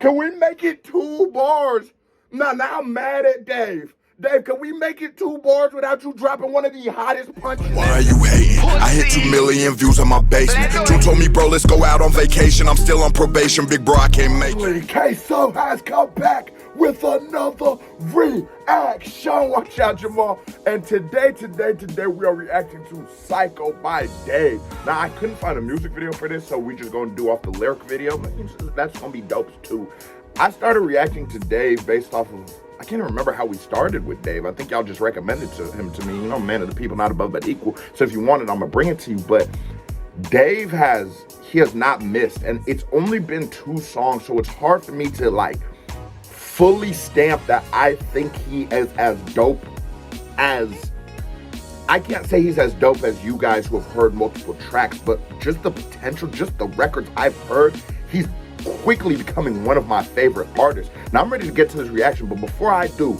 Can we make it 2 bars? Now I'm mad at Dave. Dave, can we make it 2 bars without you dropping one of the hottest punches? Why are you hating? I hit 2 million views on my basement. June told me, bro, let's go out on vacation. I'm still on probation, big bro, I can't make it. K-So has come back with another reaction. Watch out, Jamal. And today, we are reacting to Psycho by Dave. Now, I couldn't find a music video for this, so we just gonna do off the lyric video. That's gonna be dope, too. I started reacting to Dave based off of, I can't remember how we started with Dave. I think y'all just recommended him to me. You know, man of the people, not above but equal. So if you want it, I'm gonna bring it to you. But Dave has not missed, and it's only been 2 songs, so it's hard for me to like fully stamp that I think he is as dope as, I can't say he's as dope as you guys who have heard multiple tracks, but just the potential, just the records I've heard, he's quickly becoming one of my favorite artists. Now I'm ready to get to this reaction, but before I do,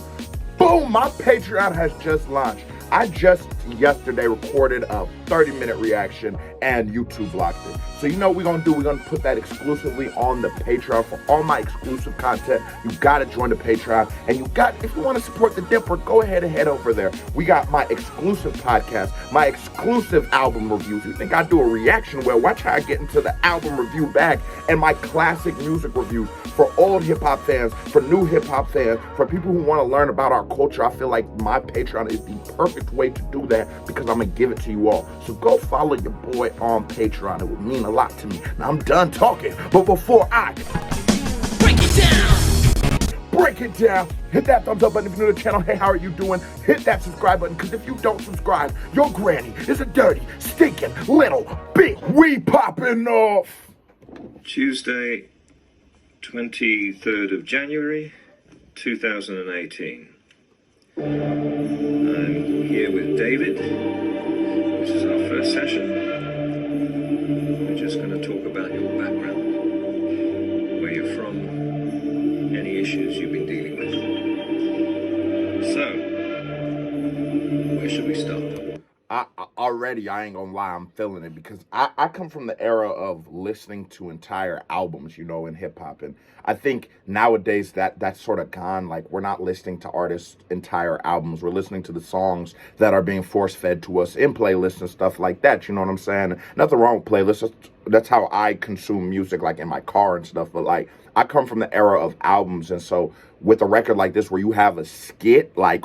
boom, my Patreon has just launched. I just yesterday recorded a 30-minute reaction and YouTube blocked it. So you know what we're gonna do? We're gonna put that exclusively on the Patreon for all my exclusive content. You gotta join the Patreon, and if you wanna support the Dipper, go ahead and head over there. We got my exclusive podcast, my exclusive album reviews. You think I do a reaction? Well, watch how I get into the album review bag and my classic music reviews for old hip-hop fans, for new hip-hop fans, for people who wanna learn about our culture. I feel like my Patreon is the perfect way to do that because I'm gonna give it to you all. So go follow your boy on Patreon. It would mean a lot to me. Now I'm done talking, but before I break it down, hit that thumbs up button if you're new to the channel. Hey, how are you doing? Hit that subscribe button, because if you don't subscribe, your granny is a dirty, stinking little bitch. We popping off. Tuesday, 23rd of January, 2018. I'm here with David. This is our first session. We're just going to talk about your background, where you're from, any issues you've been dealing with. So, where should we start? Already, I ain't gonna lie, I'm feeling it, because I come from the era of listening to entire albums, you know, in hip-hop, and I think nowadays that's sort of gone. Like, we're not listening to artists' entire albums, we're listening to the songs that are being force-fed to us in playlists and stuff like that, you know what I'm saying? Nothing wrong with playlists, that's how I consume music, like in my car and stuff, but like, I come from the era of albums, and so with a record like this where you have a skit, like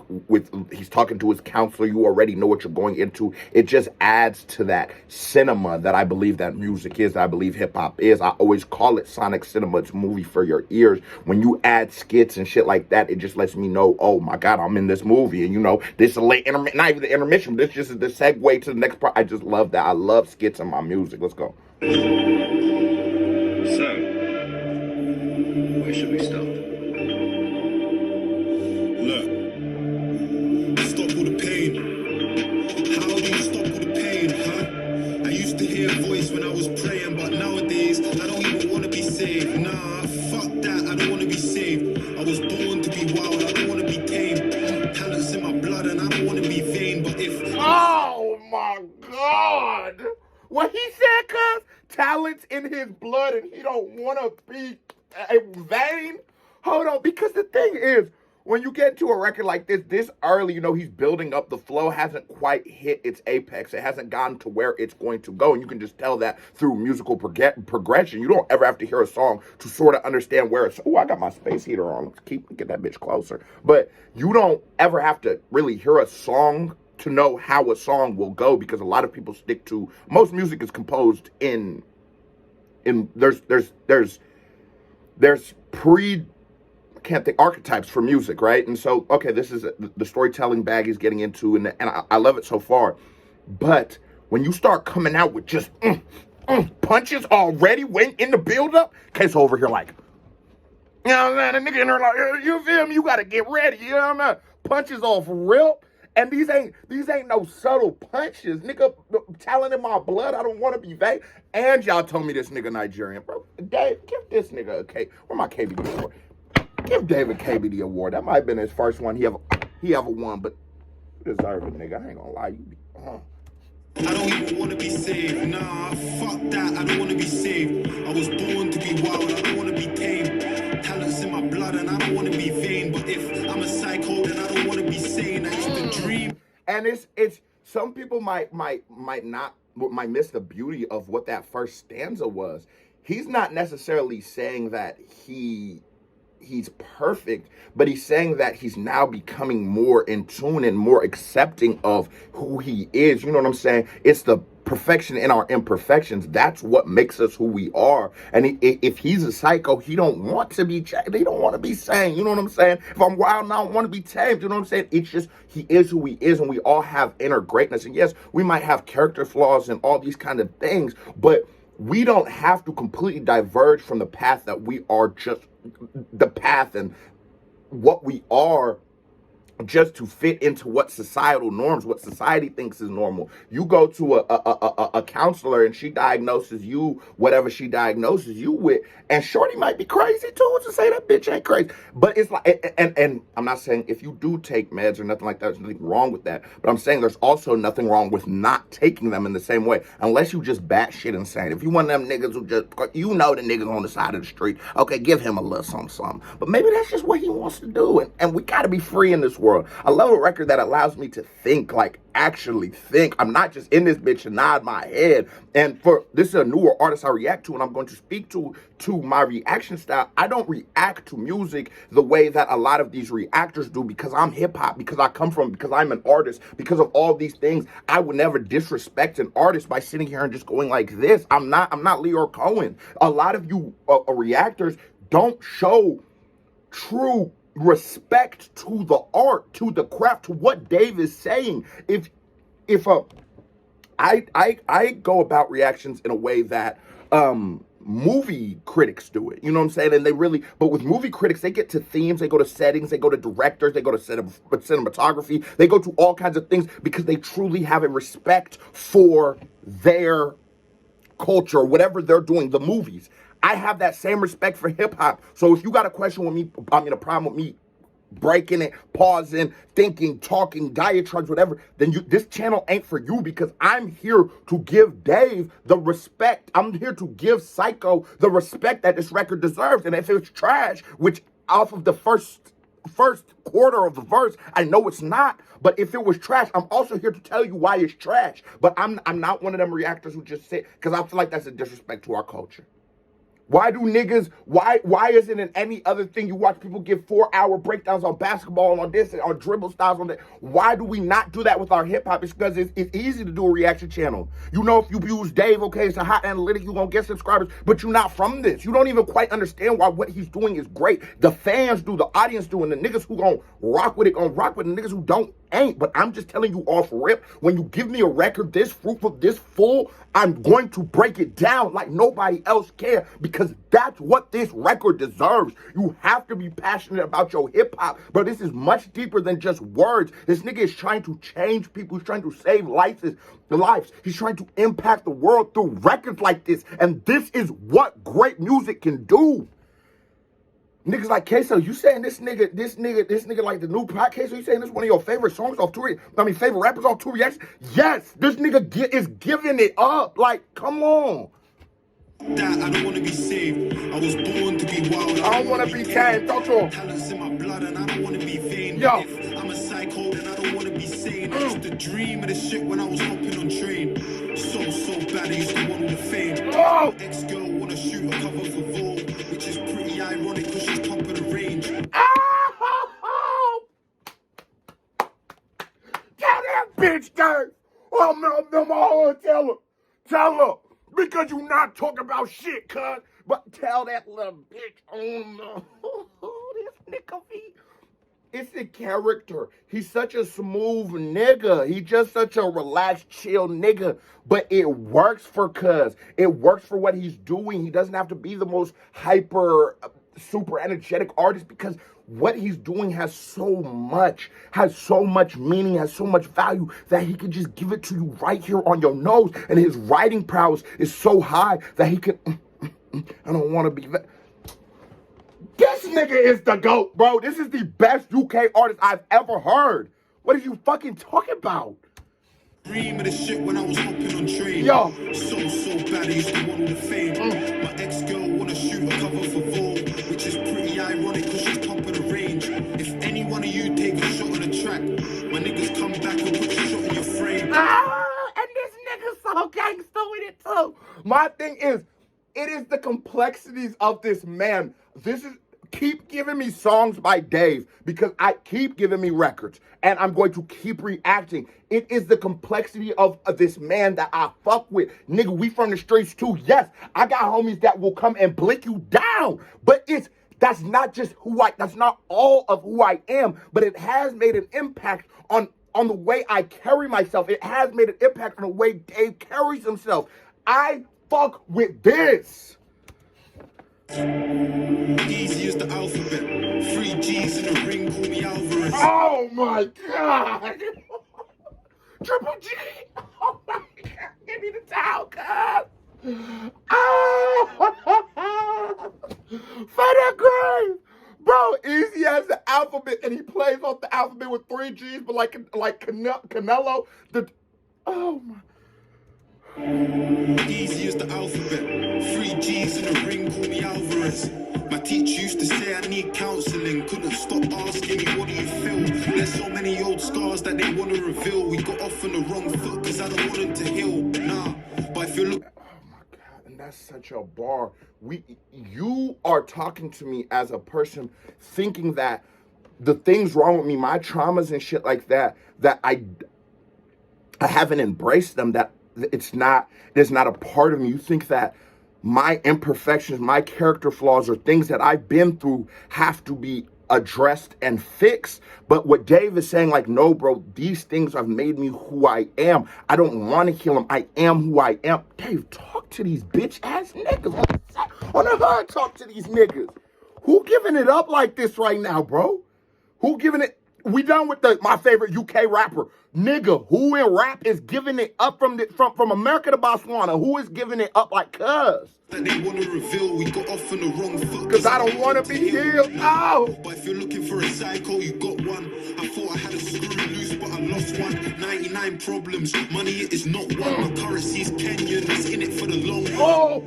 he's talking to his counselor, you already know what you're going into. It just adds to that cinema that I believe that music is, that I believe hip-hop is. I always call it sonic cinema. It's a movie for your ears. When you add skits and shit like that, it just lets me know, oh my God, I'm in this movie. And you know, this is a late intermission, not even the intermission, this just is the segue to the next part. I just love that. I love skits in my music. Let's go. So, where should we start? Look, stop all the pain. How do you stop all the pain, huh? I used to hear a voice when I was praying, but nowadays I don't even want to be saved. Nah, fuck that, I don't want to be saved. I was born to be wild, I don't want to be tamed. Talent's in my blood and I don't want to be vain, but if... Oh my God! What he said, cuz? Talent's in his blood and he don't want to be vain? Hold on, because the thing is, when you get to a record like this early, you know, he's building up. The flow hasn't quite hit its apex. It hasn't gotten to where it's going to go. And you can just tell that through musical progression. You don't ever have to hear a song to sort of understand where it's, oh, I got my space heater on. Let's get that bitch closer. But you don't ever have to really hear a song to know how a song will go, because a lot of people stick to, most music is composed in there's archetypes for music, right? And so, okay, this is the storytelling bag he's getting into, and I love it so far. But when you start coming out with just punches already in the build-up, K-So over here like, you know what I'm saying? The nigga in there like, you feel me? You gotta get ready, you know what I'm saying? Punches off real. And these ain't no subtle punches. Nigga, talent in my blood, I don't want to be vague. And y'all told me this nigga Nigerian. Bro, Dave, give this nigga a K. Where my KBD award? Give Dave a KBD award. That might have been his first one he ever won, but you deserve it, nigga. I ain't gonna lie. I don't even want to be saved. Nah, fuck that, I don't want to be saved. I was born to be wild, I don't want to be tamed. blood and I don't want to be vain. But if I'm a psycho, then I don't want to be sane. I used to dream. And it's some people might miss the beauty of what that first stanza was. He's not necessarily saying that he's perfect, but he's saying that he's now becoming more in tune and more accepting of who he is. You know what I'm saying? It's the perfection in our imperfections. That's what makes us who we are. And if he's a psycho, he don't want to be changed. He don't want to be sane. You know what I'm saying? If I'm wild and I don't want to be tamed, you know what I'm saying? It's just, he is who he is, and we all have inner greatness. And yes, we might have character flaws and all these kind of things, but we don't have to completely diverge from the path that we are, just the path and what we are, just to fit into what societal norms, what society thinks is normal. You go to a counselor and she diagnoses you whatever she diagnoses you with, and shorty might be crazy too to say that bitch ain't crazy. But it's like, and I'm not saying if you do take meds or nothing like that, there's nothing wrong with that. But I'm saying there's also nothing wrong with not taking them in the same way, unless you just batshit insane. If you one of them niggas who just, you know, the niggas on the side of the street, okay, give him a little something. But maybe that's just what he wants to do, and we gotta be free in this world. I love a record that allows me to think, like actually think. I'm not just in this bitch and nod my head. And for this is a newer artist I react to, and I'm going to speak to my reaction style. I don't react to music the way that a lot of these reactors do, because I'm hip-hop, because I'm an artist, because of all these things. I would never disrespect an artist by sitting here and just going like this. I'm not Leo Cohen. A lot of you reactors don't show true respect to the art, to the craft, to what Dave is saying. I go about reactions in a way that movie critics do it. You know what I'm saying? And but with movie critics, they get to themes, they go to settings, they go to directors, they go to cinematography, they go to all kinds of things because they truly have a respect for their culture, whatever they're doing, the movies. I have that same respect for hip-hop. So if you got a question with me, a problem with me breaking it, pausing, thinking, talking, diatribes, whatever, then this channel ain't for you, because I'm here to give Dave the respect. I'm here to give Psycho the respect that this record deserves. And if it's trash, which off of the first quarter of the verse, I know it's not, but if it was trash, I'm also here to tell you why it's trash. But I'm not one of them reactors who just sit, because I feel like that's a disrespect to our culture. Why do niggas, why isn't in any other thing you watch people give 4-hour breakdowns on basketball and on this and on dribble styles on that? Why do we not do that with our hip hop? It's because it's easy to do a reaction channel. You know, if you use Dave, okay, it's a hot analytic, you're gonna get subscribers, but you're not from this. You don't even quite understand why what he's doing is great. The fans do, the audience do, and the niggas who gonna rock with it, the niggas who don't ain't. But I'm just telling you off rip, when you give me a record this fruitful, this full, I'm going to break it down like nobody else can, because that's what this record deserves. You have to be passionate about your hip-hop, but this is much deeper than just words. This nigga is trying to change people. He's trying to save lives. He's trying to impact the world through records like this, and this is what great music can do. Niggas like Queso, you saying this nigga like the new pot Queso, you saying this one of your favorite songs off tour? Favorite rappers off tour reactions? Yes, this nigga is giving it up. Like, come on. That I don't want to be saved. I was born to be wild. I don't want to be tamed. Talk to him. Talents in my blood and I don't want to be vain. Yo. If I'm a psycho, then I don't want to be sane. I used to dream of this shit when I was hopping on train. So bad, I used to want all the fame. Oh. My ex-girl want to shoot a cover for Vogue, which is pretty ironic because she's top of the range. Oh. Tell that bitch, Dave. Oh, tell her. Because you not talking about shit, cuz. But tell that little bitch on this nigga feet. It's a character. He's such a smooth nigga. He's just such a relaxed, chill nigga. But it works for cuz. It works for what he's doing. He doesn't have to be the most hyper, super energetic artist, because what he's doing has so much meaning, has so much value, that he can just give it to you right here on your nose. And his writing prowess is so high that he can, I don't want to be, this nigga is the GOAT, bro. This is the best UK artist I've ever heard. What are you fucking talking about? Dream of the shit when I was hopping on train. Yo. So bad, I used to want all the fame. My ex-girl want to shoot a cover for Vogue, which is pretty ironic because she's back. My niggas come back and put your shot in your frame. And this nigga's so gangsta with it too. My thing is, it is the complexities of this man. Keep giving me songs by Dave because I keep giving me records and I'm going to keep reacting. It is the complexity of this man that I fuck with. Nigga, we from the streets too. Yes, I got homies that will come and blick you down, but that's not just that's not all of who I am, but it has made an impact on the way I carry myself. It has made an impact on the way Dave carries himself. I fuck with this. Easy as the alphabet. 3 G's in the ring, call me Alvarez. Oh my God. Triple G. Oh my God. Give me the towel, cuz. Oh. For the grave. Bro, easy as the alphabet, and he plays off the alphabet with 3 G's, but like Canelo. Oh my. Easy as the alphabet. 3 G's in the ring, call me Alvarez. My teacher used to say I need counseling. Couldn't stop asking me, what do you feel? There's so many old scars that they want to reveal. We got off on the wrong foot because I don't want them to heal. Nah, but if you look. Oh my God, and that's such a bar. You are talking to me as a person thinking that the things wrong with me, my traumas and shit like that I haven't embraced them, that there's not a part of me. You think that my imperfections, my character flaws, or things that I've been through have to be addressed and fixed. But what Dave is saying, like, no, bro, these things have made me who I am. I don't want to heal them. I am who I am. Dave, talk to these bitch ass niggas. On the hood, talk to these niggas. Who giving it up like this right now, bro? Who giving it? We done with my favorite UK rapper. Nigga, who in rap is giving it up from America to Botswana? Who is giving it up like cuz? That they want to reveal, we got off on the wrong foot. Cause I don't want to be healed. Oh. But if you're looking for a psycho, you got one. I thought I had a screw loose, but I lost one. 99 problems, money is not one. My currency's Kenyan, that's in it for the long run. Oh.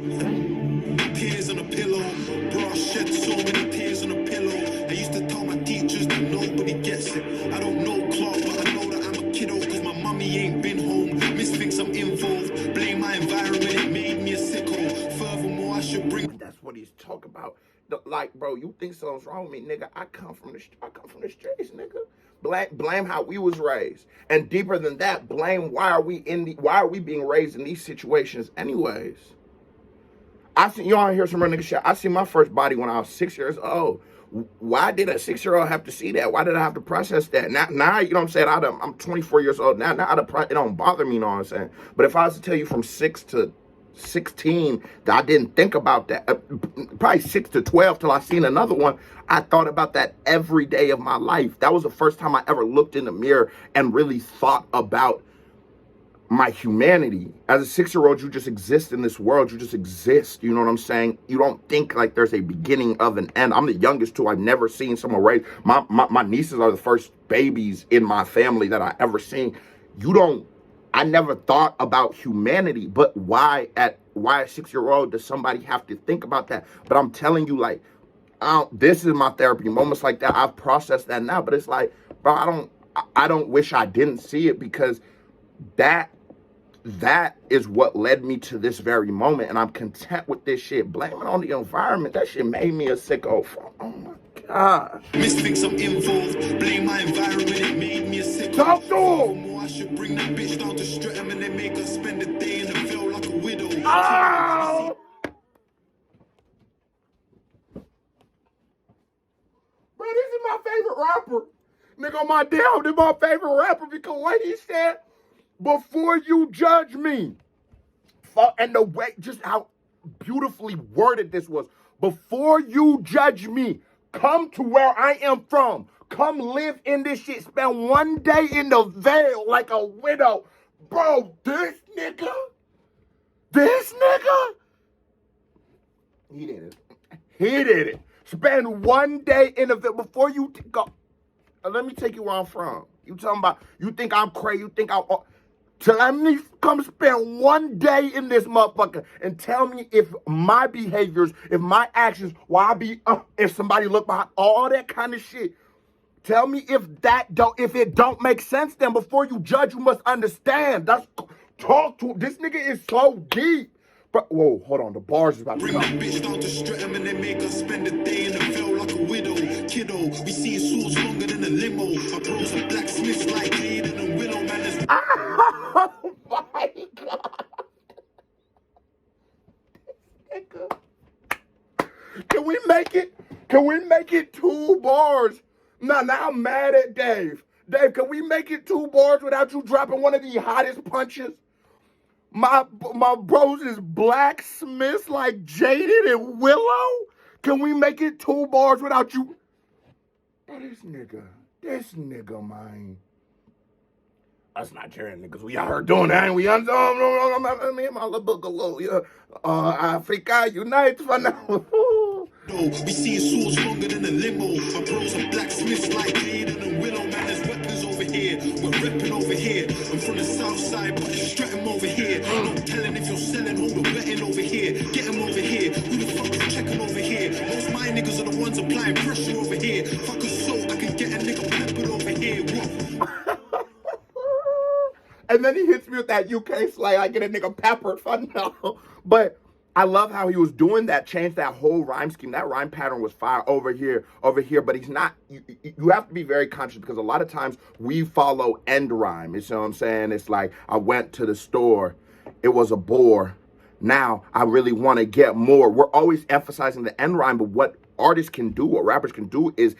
Tears on a pillow, bro, I shed so many tears on a pillow. I used to tell my teachers that nobody gets it. I don't know Clark, but I know that I'm a kiddo, cause my mummy ain't been home. Miss thinks I'm involved, blame my environment, it made me a sicko. Furthermore, I should bring. That's what he's talking about. Like, bro, you think something's wrong with me, nigga? I come from the streets, nigga. Blame how we was raised, and deeper than that, blame why are we being raised in these situations, anyways? You want to hear some real nigga shit? I seen my first body when I was 6 years old. Why did a 6-year-old have to see that? Why did I have to process that? Now you know what I'm saying? I'm 24 years old now. It don't bother me, you know what I'm saying? But if I was to tell you from 6 to 16 that I didn't think about that, probably 6 to 12 till I seen another one, I thought about that every day of my life. That was the first time I ever looked in the mirror and really thought about my humanity. As a 6-year-old, you just exist in this world. You just exist. You know what I'm saying? You don't think like there's a beginning of an end. I'm the youngest too. I've never seen someone raised. My nieces are the first babies in my family that I ever seen. I never thought about humanity, but why a 6-year-old does somebody have to think about that? But I'm telling you, like, this is my therapy. Moments like that, I've processed that now, but it's like, bro, I don't wish I didn't see it, because that is what led me to this very moment, and I'm content with this shit. Blaming on the environment, that shit made me a sicko. Oh my God. Miss thinks I'm involved, blame my environment, it made me a sicko. Talk to him. I should bring that bitch down to Streatham and then make her spend a day in the Vale like a widow. Oh! Bro, this is my favorite rapper. Nigga, on my damn, this is my favorite rapper, because what he said, before you judge me, and the way, just how beautifully worded this was, before you judge me, come to where I am from. Come live in this shit. Spend one day in the Vale like a widow. Bro, this nigga, he did it. Spend one day in the Vale before you go. Let me take you where I'm from. You talking about, you think I'm crazy, you think I'm... So let me come spend one day in this motherfucker and tell me if my behaviors, if my actions, why I be, if somebody look behind, all that kind of shit. Tell me if it don't make sense. Then before you judge, you must understand. Talk to this nigga is so deep. But whoa, hold on, the bars is about to Bring come. that bitch down to Streatham and they make us spend a day in the Vale like a widow. Kiddo, we see swords longer than a limo. My bros are blacksmiths like Aiden and Willow, man. There's Oh my God. Can we make it? Can we make it 2 bars? Now I'm mad at Dave. Dave, can we make it 2 bars without you dropping one of the hottest punches? My bros is blacksmiths like Jaded and Willow. Can we make it 2 bars without you? Oh, this nigga, man. Us Nigerian niggas, we out here doing that, and we me and my little boogaloo, yeah. Africa unite for now. we see swords longer than a limo. My bros are blacksmiths like Aiden and Willow, man. There's weapons over here. We're repping over here. I'm from the south side, but Streatham over here. Not telling if you're selling home, we're betting over here. Get them over here. Who the fuck is checking over here? Most my niggas are the ones applying pressure over here. Fuck a soul, I can get a nigga peppered over here. What? And then he hits me with that UK slang, I get a nigga peppered for no. But I love how he was doing that, changed that whole rhyme scheme. That rhyme pattern was fire over here, but he's not, you have to be very conscious because a lot of times we follow end rhyme. You know what I'm saying? It's like, I went to the store, it was a bore. Now I really want to get more. We're always emphasizing the end rhyme, but what artists can do, what rappers can do is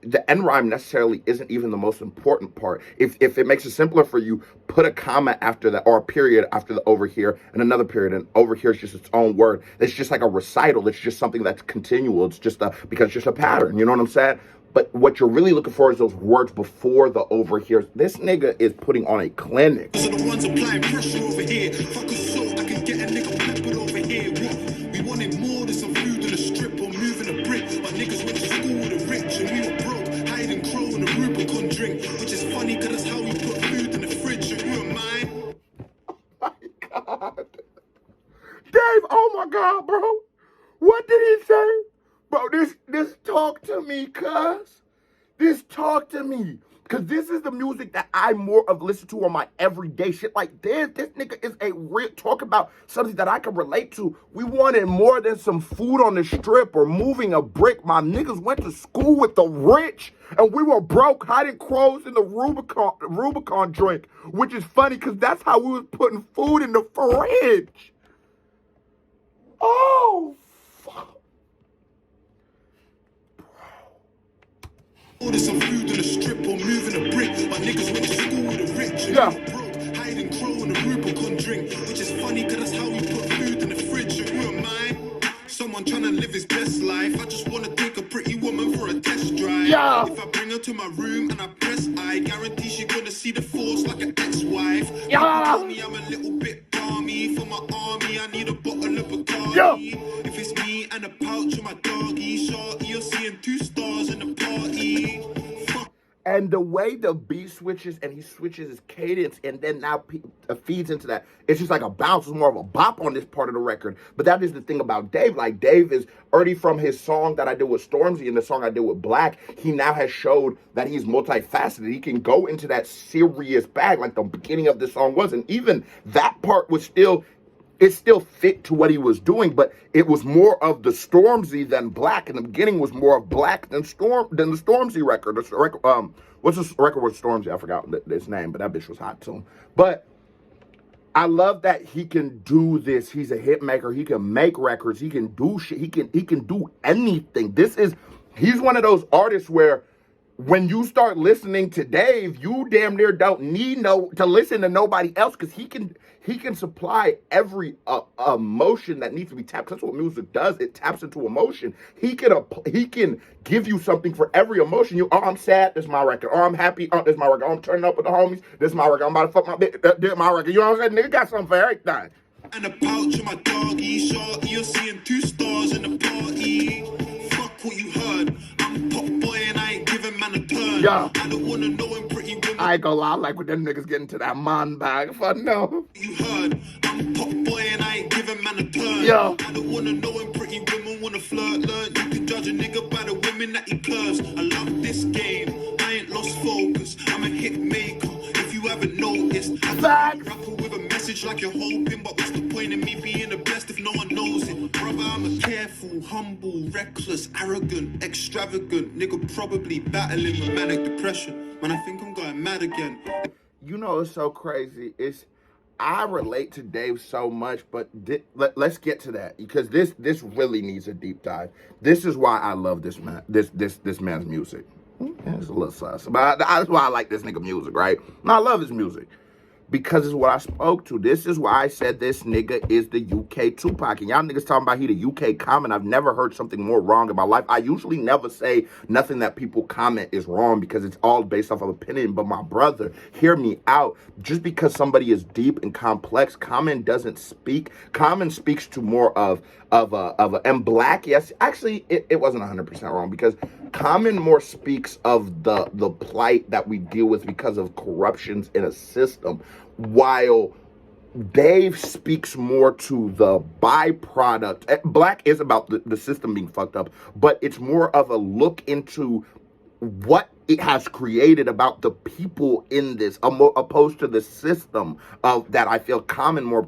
the end rhyme necessarily isn't even the most important part. If it makes it simpler for you, put a comma after that or a period after the over here and another period, and over here is just its own word. It's just like a recital. It's just something that's continual. It's just because it's just a pattern. You know what I'm saying? But what you're really looking for is those words before the over here. This nigga is putting on a clinic. Those are the ones applying pressure over here. Fuck a soul, I can get a nigga peppered over here. What? We wanted more than some food in a strip or moving a brick. My niggas went to school with the rich and we were broke. Hide and crow in a Rubicon drink. Which is funny because that's how we put food in the fridge. And who am I? Oh my God. Dave, oh my God, bro. What did he say? Bro, this talk to me, cuz. This talk to me. Because this is the music that I more of listen to on my everyday shit like this. This nigga is a real, talk about something that I can relate to. We wanted more than some food on the strip or moving a brick. My niggas went to school with the rich and we were broke hiding crows in the Rubicon drink. Which is funny because that's how we was putting food in the fridge. Oh, fuck. Order some food in a strip or moving a brick. My niggas went to school with the rich and Yeah. we were broke. Hide and crow in a Rubicon drink. Which is funny because that's how we put food in the fridge. And who am I? Someone trying to live his best life. I just want to take a pretty woman for a test drive. Yeah. If I bring her to my room and I press I guarantee she's gonna see the force like an ex-wife. Yeah. People tell me I'm a little bit balmy. For my army, I need a bottle of Bacardi. Yeah. If it's me and a pouch of my doggy, shorty, you're seeing 2 stars in the party. And the way the beat switches and he switches his cadence and then now feeds into that, it's just like a bounce. It's more of a bop on this part of the record. But that is the thing about Dave. Like, Dave is already from his song that I did with Stormzy and the song I did with Black. He now has showed that he's multifaceted. He can go into that serious bag like the beginning of the song was. And even that part was still... It still fit to what he was doing, but it was more of the Stormzy than Black. In the beginning, was more of Black than the Stormzy record. What's this record with Stormzy? I forgot his name, but that bitch was hot too. But I love that he can do this. He's a hit maker. He can make records. He can do shit. He can do anything. He's one of those artists where when you start listening to Dave, you damn near don't need to listen to nobody else because he can supply every emotion that needs to be tapped. That's what music does. It taps into emotion. He can give you something for every emotion. I'm sad, this is my record. Or I'm happy, this is my record. I'm turning up with the homies, this is my record. I'm about to fuck my bitch, this is my record. You know what I'm saying? Nigga got something for everything. And a pouch of my doggy, shorty, you're seeing 2 stars in the party. Fuck what you heard. I'm pop boy and I ain't giving man a turn. Yeah. I don't wanna know him pretty women. I ain't gonna lie, I like when them niggas get into that man bag. Fuck no. You heard. I'm pop boy and I ain't giving man a turn. Yeah. I don't wanna know him pretty women wanna flirt, learn. You can judge a nigga by the women that he curves. I love this game, I ain't lost focus. I'm a hit maker, if you haven't noticed. I'm a rapper with a message like you're hoping. But what's the point in me being the best if no one knows it? Brother, I'm a careful, humble, reckless, arrogant, extravagant nigga, probably battling with manic depression. Man, I think I'm going mad again. You know, it's so crazy. I relate to Dave so much, but let's get to that, because this really needs a deep dive. This is why I love this man, this man's music. It's a little sus, but that's why I like this nigga music, right? And I love his music because it's what I spoke to. This is why I said this nigga is the UK Tupac. And y'all niggas talking about he the UK Common. I've never heard something more wrong in my life. I usually never say nothing that people comment is wrong because it's all based off of opinion. But my brother, hear me out. Just because somebody is deep and complex, Common doesn't speak. Common speaks to more of and Black, yes, actually it wasn't 100% wrong, because Common more speaks of the plight that we deal with because of corruptions in a system, while Dave speaks more to the byproduct. Black is about the system being fucked up, but it's more of a look into what it has created about the people in this, opposed to the system of that I feel Common more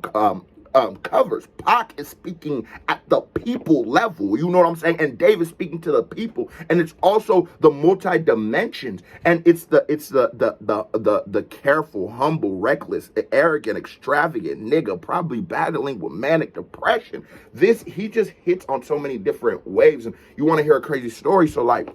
covers. Pac is speaking at the people level, you know what I'm saying? And Dave is speaking to the people, and it's also the multi-dimensions, and it's the careful, humble, reckless, arrogant, extravagant nigga, probably battling with manic depression. He just hits on so many different waves. And you want to hear a crazy story? So like,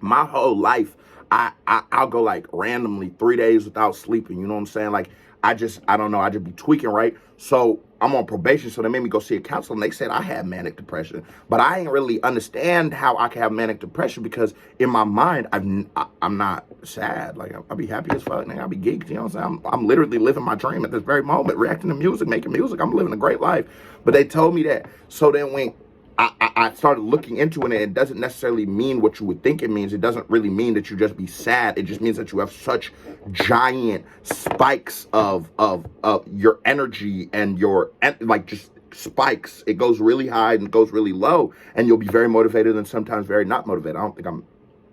my whole life, I'll go like randomly 3 days without sleeping, you know what I'm saying? Like, I don't know, I just be tweaking, right? So I'm on probation, so they made me go see a counselor, and they said I had manic depression. But I ain't really understand how I can have manic depression, because in my mind, I'm not sad. Like, I'll be happy as fuck, nigga. I'll be geeked, you know what I'm saying? I'm literally living my dream at this very moment, reacting to music, making music. I'm living a great life. But they told me that. So then when I started looking into it, and it doesn't necessarily mean what you would think it means. It doesn't really mean that you just be sad. It just means that you have such giant spikes of your energy and your, like, just spikes. It goes really high and it goes really low, and you'll be very motivated and sometimes very not motivated. I don't think I'm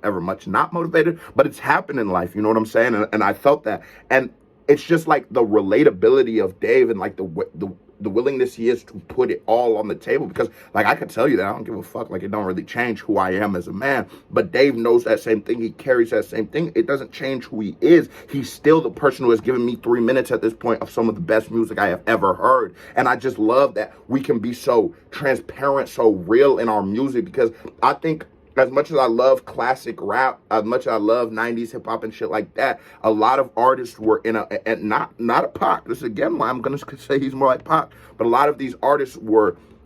ever much not motivated, but it's happened in life. You know what I'm saying? And I felt that. And it's just like the relatability of Dave, and like the willingness he is to put it all on the table, because like I could tell you that I don't give a fuck, like it don't really change who I am as a man, but Dave knows that same thing. He carries that same thing. It doesn't change who he is. He's still the person who has given me 3 minutes at this point of some of the best music I have ever heard. And I just love that we can be so transparent, so real in our music, because I think as much as I love classic rap, as much as I love 90s hip hop and shit like that, a lot of artists were in and not a Pac. This is again why I'm going to say he's more like Pac. But a lot of these artists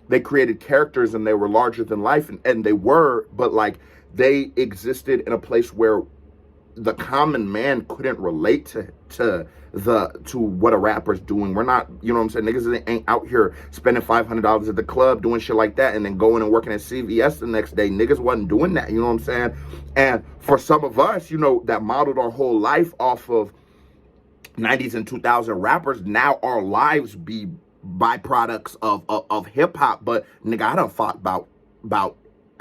they created characters, and they were larger than life, and they were, but like they existed in a place where the common man couldn't relate to what a rapper's doing. We're not, you know what I'm saying? Niggas ain't out here spending $500 at the club doing shit like that and then going and working at CVS the next day. Niggas wasn't doing that, you know what I'm saying? And for some of us, you know, that modeled our whole life off of 90s and 2000 rappers, now our lives be byproducts of hip hop. But nigga, I done fought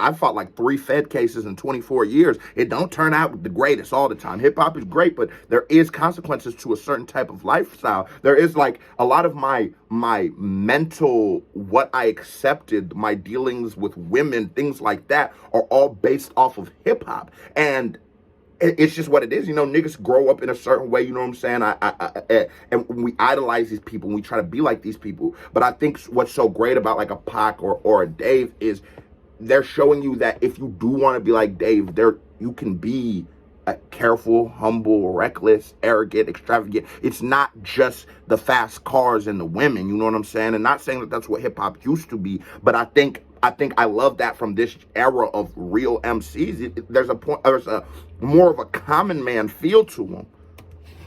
I fought like 3 Fed cases in 24 years. It don't turn out the greatest all the time. Hip hop is great, but there is consequences to a certain type of lifestyle. There is like a lot of my mental, what I accepted, my dealings with women, things like that are all based off of hip hop. And it's just what it is. You know, niggas grow up in a certain way, you know what I'm saying? And we idolize these people and we try to be like these people. But I think what's so great about like a Pac or a Dave is they're showing you that if you do want to be like Dave, you can be careful, humble, reckless, arrogant, extravagant. It's not just the fast cars and the women, you know what I'm saying? And not saying that that's what hip hop used to be, but I think I love that from this era of real MCs. There's a more of a common man feel to them.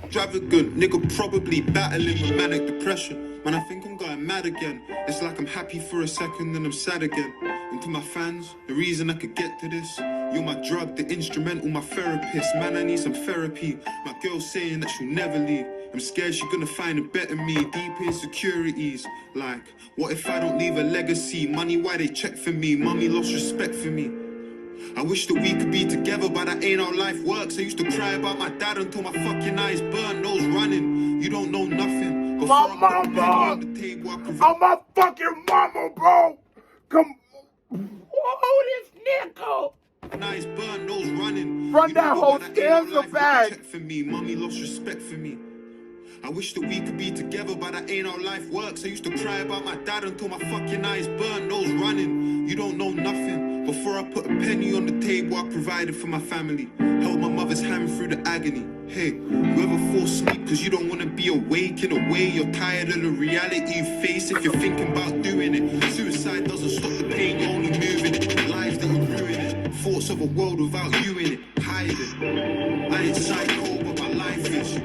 Extravagant nigga, probably battling with manic depression. Man, I think I'm going mad again. It's like I'm happy for a second, then I'm sad again. And to my fans, the reason I could get to this, you're my drug, the instrumental, my therapist. Man, I need some therapy. My girl saying that she'll never leave. I'm scared she's gonna find a better me. Deep insecurities. Like, what if I don't leave a legacy? Money, why they check for me? Mummy lost respect for me. I wish that we could be together, but that ain't how life works. I used to cry about my dad until my fucking eyes burn. Nose running, you don't know nothing. Before My mama! I'm my fucking mama, bro! Come... Oh, this nickel! Eyes burn, nose running. Run that whole stanza back! Check for me, mommy lost respect for me. I wish that we could be together, but that ain't how life works. I used to cry about my dad until my fucking eyes burn. Nose running, you don't know nothing. Before I put a penny on the table, I provided for my family. Held my mother's hand through the agony. Hey, whoever falls asleep cause you don't want to be awake. In a way, you're tired of the reality you face. If you're thinking about doing it, suicide doesn't stop the pain, you're only moving it. Lives that you're ruining, thoughts of a world without you in it. Hiding, I ain't psycho, but my life is.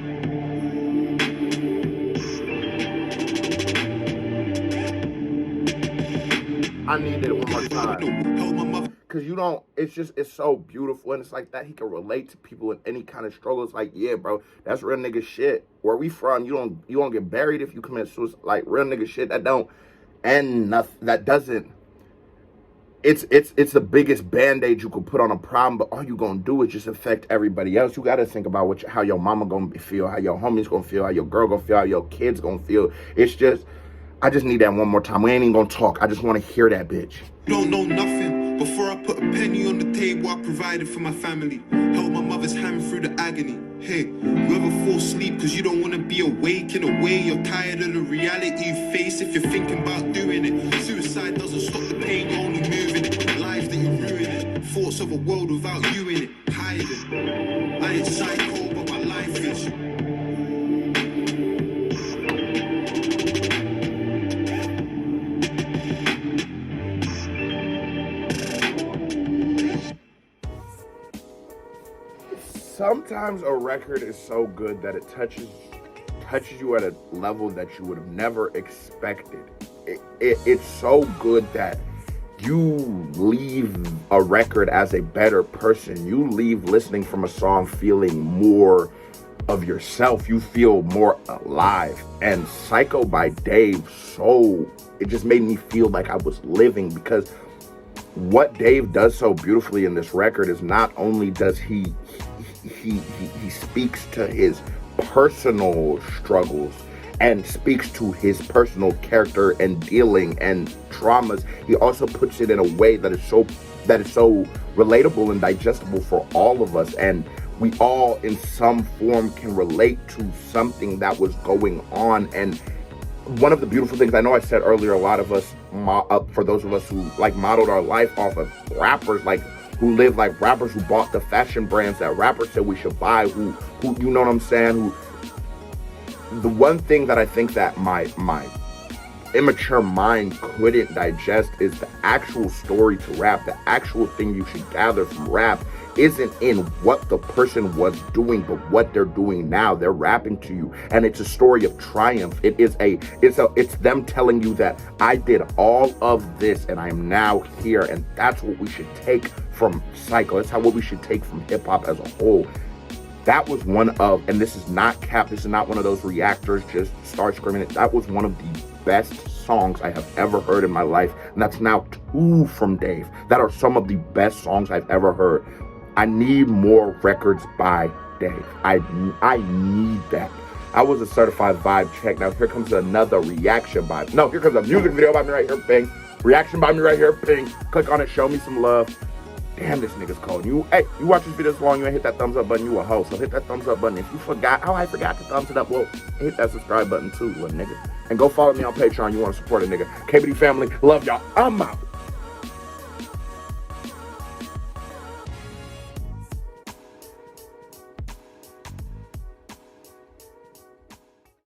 I needed it one more time. Cause you don't, it's so beautiful, and it's like that he can relate to people in any kind of struggle. It's like, yeah, bro, that's real nigga shit. Where we from, you don't get buried if you commit suicide. Like real nigga shit that don't end nothing. That doesn't. It's the biggest band-aid you could put on a problem, but all you gonna do is just affect everybody else. You gotta think about how your mama gonna feel, how your homies gonna feel, how your girl gonna feel, how your kids gonna feel. It's just, I just need that one more time. We ain't even gonna talk. I just want to hear that bitch. You don't know nothing. Before I put a penny on the table, I provided for my family. Held my mother's hand through the agony. Hey, whoever falls asleep cause you don't want to be awake. In a way, you're tired of the reality you face. If you're thinking about doing it, suicide doesn't stop the pain, you're only moving it. Lives that you're ruining, thoughts of a world without you in it. Hiding, I ain't psycho, but my life is. Sometimes a record is so good that it touches you at a level that you would have never expected. It's so good that you leave a record as a better person. You leave listening from a song feeling more of yourself. You feel more alive. And Psycho by Dave, it just made me feel like I was living, because what Dave does so beautifully in this record is not only does he speaks to his personal struggles and speaks to his personal character and dealing and traumas, he also puts it in a way that is so relatable and digestible for all of us, and we all in some form can relate to something that was going on. And one of the beautiful things, I know I said earlier, a lot of us, for those of us who like modeled our life off of rappers, like who live like rappers, who bought the fashion brands that rappers said we should buy, who you know what I'm saying, the one thing that I think that my immature mind couldn't digest is the actual story to rap. The actual thing you should gather from rap isn't in what the person was doing, but what they're doing now. They're rapping to you, and it's a story of triumph. It's them telling you that I did all of this and I'm now here, and that's what we should take from Psycho. That's what we should take from hip hop as a whole. That was one of, and this is not cap, this is not one of those reactors just start screaming it. That was one of the best songs I have ever heard in my life, and that's now 2 from Dave. That are some of the best songs I've ever heard. I need more records by Dave. I need that. I was a certified vibe check. Now here comes another reaction by, no, here comes a music video by me right here, ping. Reaction by me right here, ping. Click on it, show me some love. Damn, this nigga's cold. You watch this video this long, you ain't hit that thumbs up button, you a hoe. So hit that thumbs up button. If you forgot, I forgot to thumbs it up, well, hit that subscribe button too, little nigga. And go follow me on Patreon, you want to support a nigga. KBD family, love y'all. I'm out.